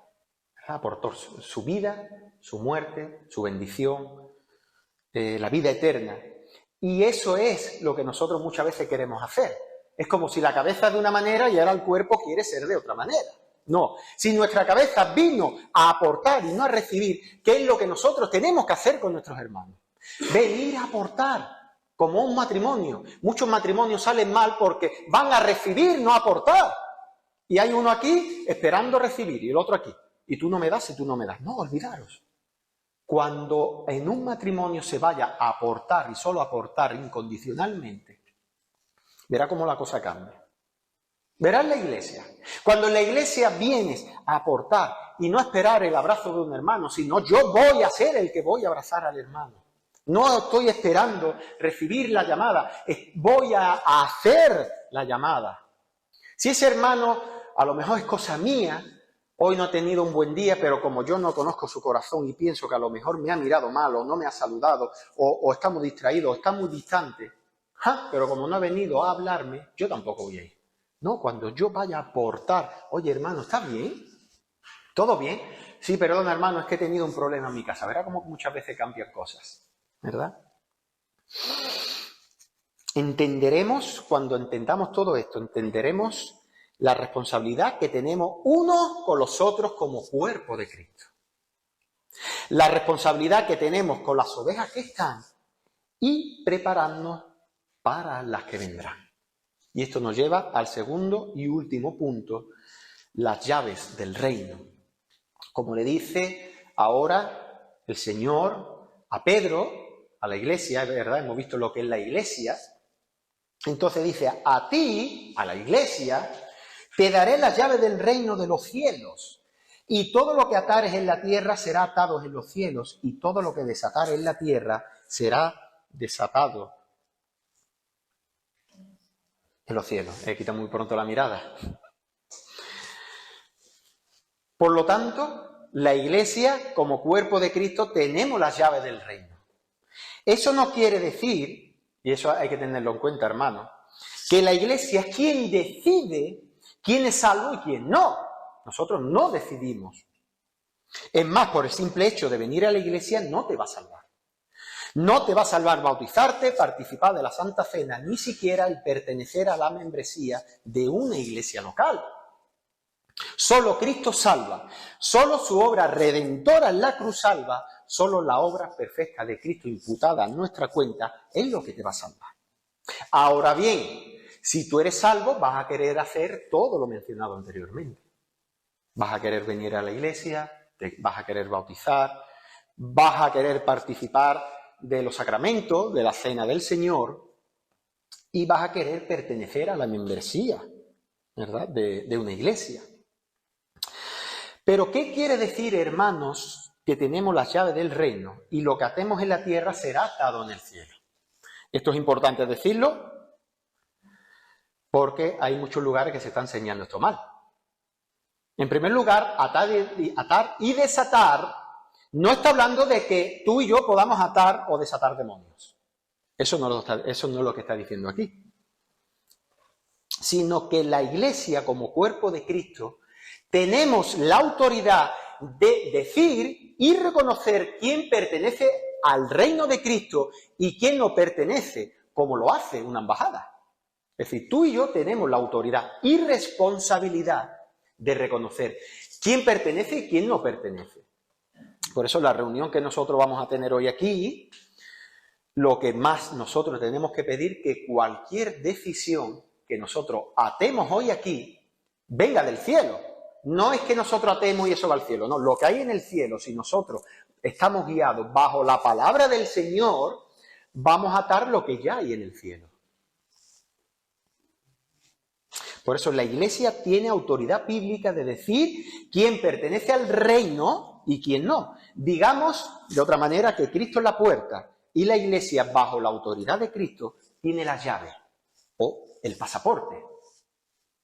Aportó su vida, su muerte, su bendición, la vida eterna. Y eso es lo que nosotros muchas veces queremos hacer. Es como si la cabeza es de una manera y ahora el cuerpo quiere ser de otra manera. No, si nuestra cabeza vino a aportar y no a recibir, ¿qué es lo que nosotros tenemos que hacer con nuestros hermanos? Venir a aportar, como un matrimonio. Muchos matrimonios salen mal porque van a recibir, no a aportar. Y hay uno aquí esperando recibir y el otro aquí. Y tú no me das y tú no me das. No, olvidaros. Cuando en un matrimonio se vaya a aportar y solo aportar incondicionalmente, verá cómo la cosa cambia. Verás la iglesia. Cuando en la iglesia vienes a aportar y no a esperar el abrazo de un hermano, sino yo voy a ser el que voy a abrazar al hermano. No estoy esperando recibir la llamada, voy a hacer la llamada. Si ese hermano, a lo mejor es cosa mía, hoy no ha tenido un buen día, pero como yo no conozco su corazón y pienso que a lo mejor me ha mirado mal o no me ha saludado o está muy distraído o está muy distante, pero como no ha venido a hablarme, yo tampoco voy a ir. No, cuando yo vaya a aportar, oye hermano, ¿estás bien? ¿Todo bien? Sí, perdona hermano, es que he tenido un problema en mi casa. Verá cómo muchas veces cambian cosas, ¿verdad? Entenderemos, cuando entendamos todo esto, entenderemos la responsabilidad que tenemos unos con los otros como cuerpo de Cristo. La responsabilidad que tenemos con las ovejas que están y prepararnos para las que vendrán. Y esto nos lleva al segundo y último punto, las llaves del reino. Como le dice ahora el Señor a Pedro, a la iglesia, ¿verdad? Hemos visto lo que es la iglesia. Entonces dice, a ti, a la iglesia, te daré las llaves del reino de los cielos. Y todo lo que atares en la tierra será atado en los cielos, y todo lo que desatares en la tierra será desatado en los cielos. Quita muy pronto la mirada. Por lo tanto, la iglesia, como cuerpo de Cristo, tenemos las llaves del reino. Eso no quiere decir, y eso hay que tenerlo en cuenta, hermano, que la iglesia es quien decide quién es salvo y quién no. Nosotros no decidimos. Es más, por el simple hecho de venir a la iglesia no te va a salvar. No te va a salvar bautizarte, participar de la Santa Cena, ni siquiera el pertenecer a la membresía de una iglesia local. Solo Cristo salva, solo su obra redentora en la cruz salva, solo la obra perfecta de Cristo imputada a nuestra cuenta es lo que te va a salvar. Ahora bien, si tú eres salvo, vas a querer hacer todo lo mencionado anteriormente. Vas a querer venir a la iglesia, te vas a querer bautizar, vas a querer participar de los sacramentos, de la cena del Señor, y vas a querer pertenecer a la membresía, ¿verdad?, de una iglesia. Pero, ¿qué quiere decir, hermanos, que tenemos las llaves del reino y lo que atemos en la tierra será atado en el cielo? Esto es importante decirlo porque hay muchos lugares que se está enseñando esto mal. En primer lugar, atar y desatar no está hablando de que tú y yo podamos atar o desatar demonios. Eso no es lo que está diciendo aquí. Sino que la iglesia, como cuerpo de Cristo, tenemos la autoridad de decir y reconocer quién pertenece al reino de Cristo y quién no pertenece, como lo hace una embajada. Es decir, tú y yo tenemos la autoridad y responsabilidad de reconocer quién pertenece y quién no pertenece. Por eso la reunión que nosotros vamos a tener hoy aquí, lo que más nosotros tenemos que pedir que cualquier decisión que nosotros atemos hoy aquí venga del cielo. No es que nosotros atemos y eso va al cielo, no. Lo que hay en el cielo, si nosotros estamos guiados bajo la palabra del Señor, vamos a atar lo que ya hay en el cielo. Por eso la iglesia tiene autoridad bíblica de decir quién pertenece al reino y quién no. Digamos, de otra manera, que Cristo es la puerta y la iglesia, bajo la autoridad de Cristo, tiene las llaves o el pasaporte.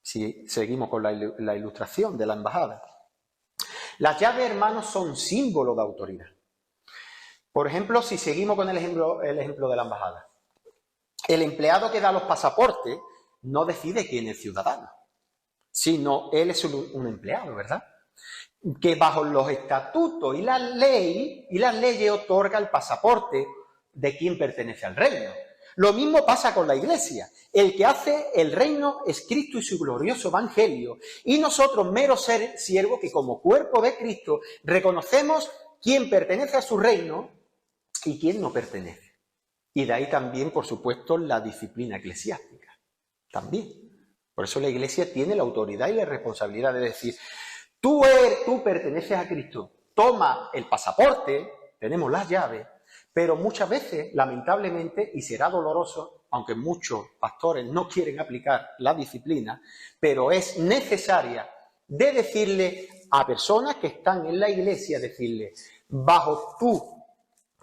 Si seguimos con la ilustración de la embajada. Las llaves, hermanos, son símbolo de autoridad. Por ejemplo, si seguimos con el ejemplo de la embajada. El empleado que da los pasaportes no decide quién es ciudadano, sino él es un empleado, ¿verdad? Que bajo los estatutos y las leyes otorga el pasaporte de quién pertenece al reino. Lo mismo pasa con la Iglesia. El que hace el reino es Cristo y su glorioso evangelio. Y nosotros, meros siervos, que como cuerpo de Cristo reconocemos quién pertenece a su reino y quién no pertenece. Y de ahí también, por supuesto, la disciplina eclesiástica. También. Por eso la Iglesia tiene la autoridad y la responsabilidad de decir, tú perteneces a Cristo, toma el pasaporte, tenemos las llaves, pero muchas veces, lamentablemente, y será doloroso, aunque muchos pastores no quieren aplicar la disciplina, pero es necesaria de decirle a personas que están en la Iglesia, decirle, bajo tu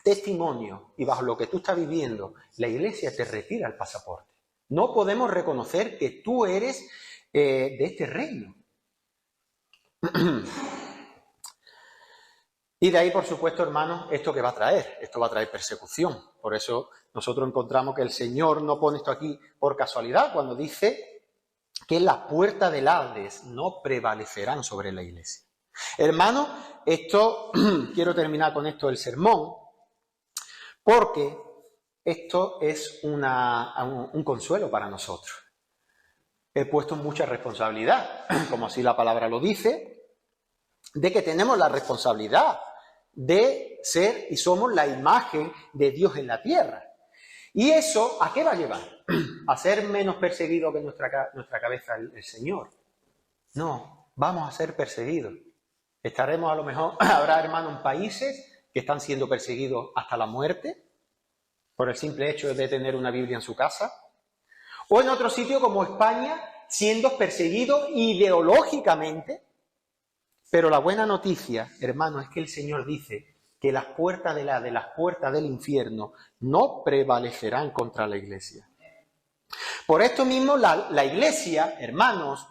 testimonio y bajo lo que tú estás viviendo, la Iglesia te retira el pasaporte. No podemos reconocer que tú eres de este reino. Y de ahí, por supuesto, hermanos, ¿esto qué va a traer? Esto va a traer persecución. Por eso nosotros encontramos que el Señor no pone esto aquí por casualidad cuando dice que las puertas del Hades no prevalecerán sobre la Iglesia. Hermanos, esto, quiero terminar con esto del sermón, porque esto es un consuelo para nosotros. He puesto mucha responsabilidad, como así la palabra lo dice, de que tenemos la responsabilidad de ser y somos la imagen de Dios en la tierra. ¿Y eso a qué va a llevar? ¿A ser menos perseguidos que nuestra cabeza el Señor? No, vamos a ser perseguidos. Estaremos a lo mejor, habrá hermanos en países que están siendo perseguidos hasta la muerte, por el simple hecho de tener una Biblia en su casa, o en otro sitio como España, siendo perseguidos ideológicamente. Pero la buena noticia, hermano, es que el Señor dice que las puertas de las puertas del infierno no prevalecerán contra la Iglesia. Por esto mismo, la Iglesia, hermanos,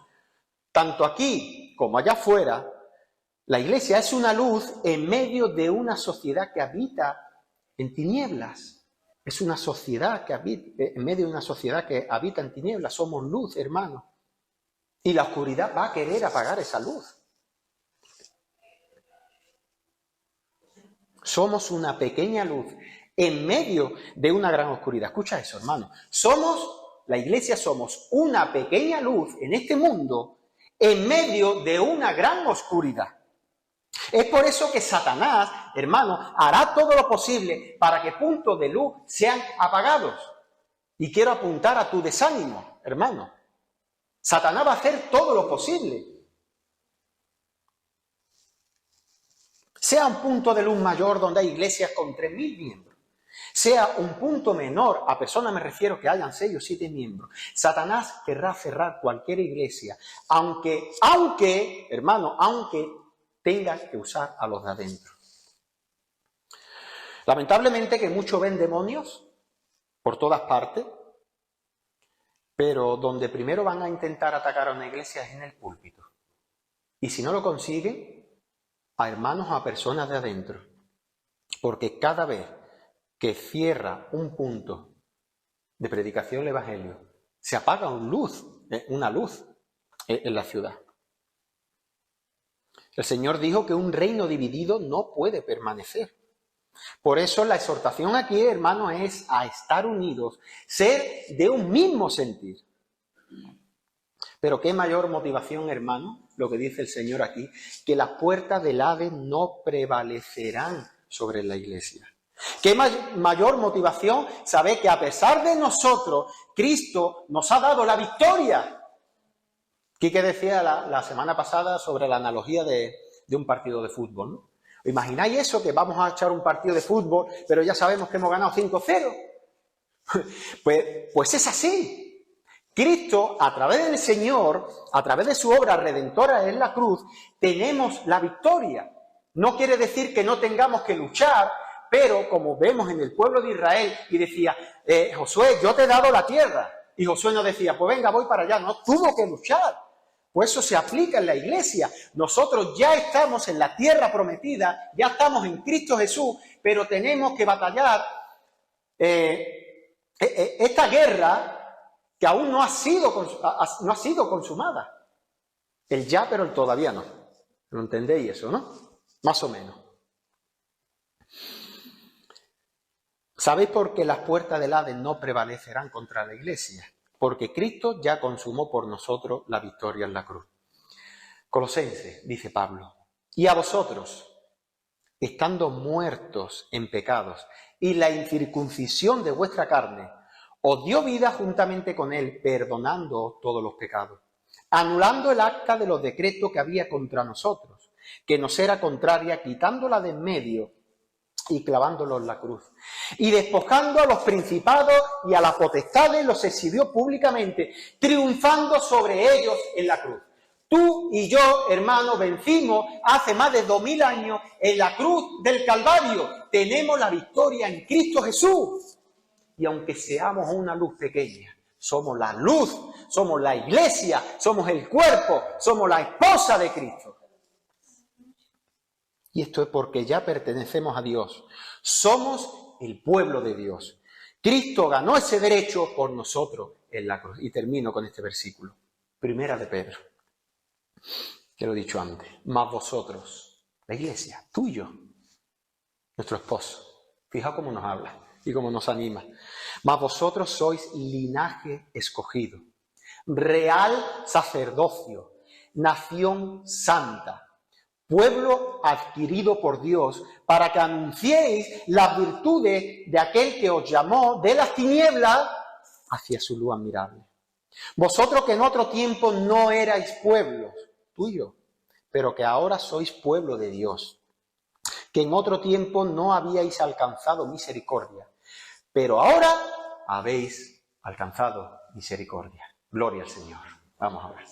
tanto aquí como allá afuera, la Iglesia es una luz en medio de una sociedad que habita en tinieblas. Es una sociedad que habita, en medio de una sociedad que habita en tinieblas. Somos luz, hermanos. Y la oscuridad va a querer apagar esa luz. Somos una pequeña luz en medio de una gran oscuridad. Escucha eso, hermano. La Iglesia somos una pequeña luz en este mundo en medio de una gran oscuridad. Es por eso que Satanás, hermano, hará todo lo posible para que puntos de luz sean apagados. Y quiero apuntar a tu desánimo, hermano. Satanás va a hacer todo lo posible. Sea un punto de luz mayor donde hay iglesias con 3.000 miembros, sea un punto menor, a personas me refiero que hayan 6 o 7 miembros, Satanás querrá cerrar cualquier iglesia, aunque tenga que usar a los de adentro. Lamentablemente que muchos ven demonios por todas partes, pero donde primero van a intentar atacar a una iglesia es en el púlpito. Y si no lo consiguen, a hermanos o a personas de adentro. Porque cada vez que cierra un punto de predicación del Evangelio, se apaga una luz en la ciudad. El Señor dijo que un reino dividido no puede permanecer. Por eso la exhortación aquí, hermano, es a estar unidos, ser de un mismo sentir. Pero qué mayor motivación, hermano, lo que dice el Señor aquí, que las puertas del Hades no prevalecerán sobre la Iglesia. Qué mayor motivación saber que a pesar de nosotros, Cristo nos ha dado la victoria. Quique decía la semana pasada sobre la analogía de un partido de fútbol, ¿no? ¿Imagináis eso? Que vamos a echar un partido de fútbol, pero ya sabemos que hemos ganado 5-0. Pues es así. Cristo, a través del Señor, a través de su obra redentora en la cruz, tenemos la victoria. No quiere decir que no tengamos que luchar, pero como vemos en el pueblo de Israel, y decía, Josué, yo te he dado la tierra. Y Josué no decía, pues venga, voy para allá. No, tuvo que luchar. Pues eso se aplica en la iglesia. Nosotros ya estamos en la tierra prometida, ya estamos en Cristo Jesús, pero tenemos que batallar esta guerra que aún no ha sido consumada. El ya, pero el todavía no. ¿Lo entendéis eso, no? Más o menos. ¿Sabéis por qué las puertas del Hades no prevalecerán contra la Iglesia? Porque Cristo ya consumó por nosotros la victoria en la cruz. Colosenses, dice Pablo, y a vosotros, estando muertos en pecados y la incircuncisión de vuestra carne, os dio vida juntamente con él, perdonando todos los pecados, anulando el acta de los decretos que había contra nosotros, que nos era contraria, quitándola de en medio y clavándolo en la cruz. Y despojando a los principados y a las potestades, los exhibió públicamente, triunfando sobre ellos en la cruz. Tú y yo, hermano, vencimos hace más de 2000 años en la cruz del Calvario. Tenemos la victoria en Cristo Jesús. Y aunque seamos una luz pequeña, somos la luz, somos la iglesia, somos el cuerpo, somos la esposa de Cristo. Y esto es porque ya pertenecemos a Dios. Somos el pueblo de Dios. Cristo ganó ese derecho por nosotros en la cruz. Y termino con este versículo. Primera de Pedro. Que lo he dicho antes. Mas vosotros, la iglesia, tú y yo, nuestro esposo. Fijaos cómo nos habla y cómo nos anima. Mas vosotros sois linaje escogido, real sacerdocio, nación santa, pueblo adquirido por Dios, para que anunciéis las virtudes de aquel que os llamó de las tinieblas hacia su luz admirable. Vosotros que en otro tiempo no erais pueblos, tú y yo, pero que ahora sois pueblo de Dios, que en otro tiempo no habíais alcanzado misericordia, pero ahora habéis alcanzado misericordia. Gloria al Señor. Vamos a ver.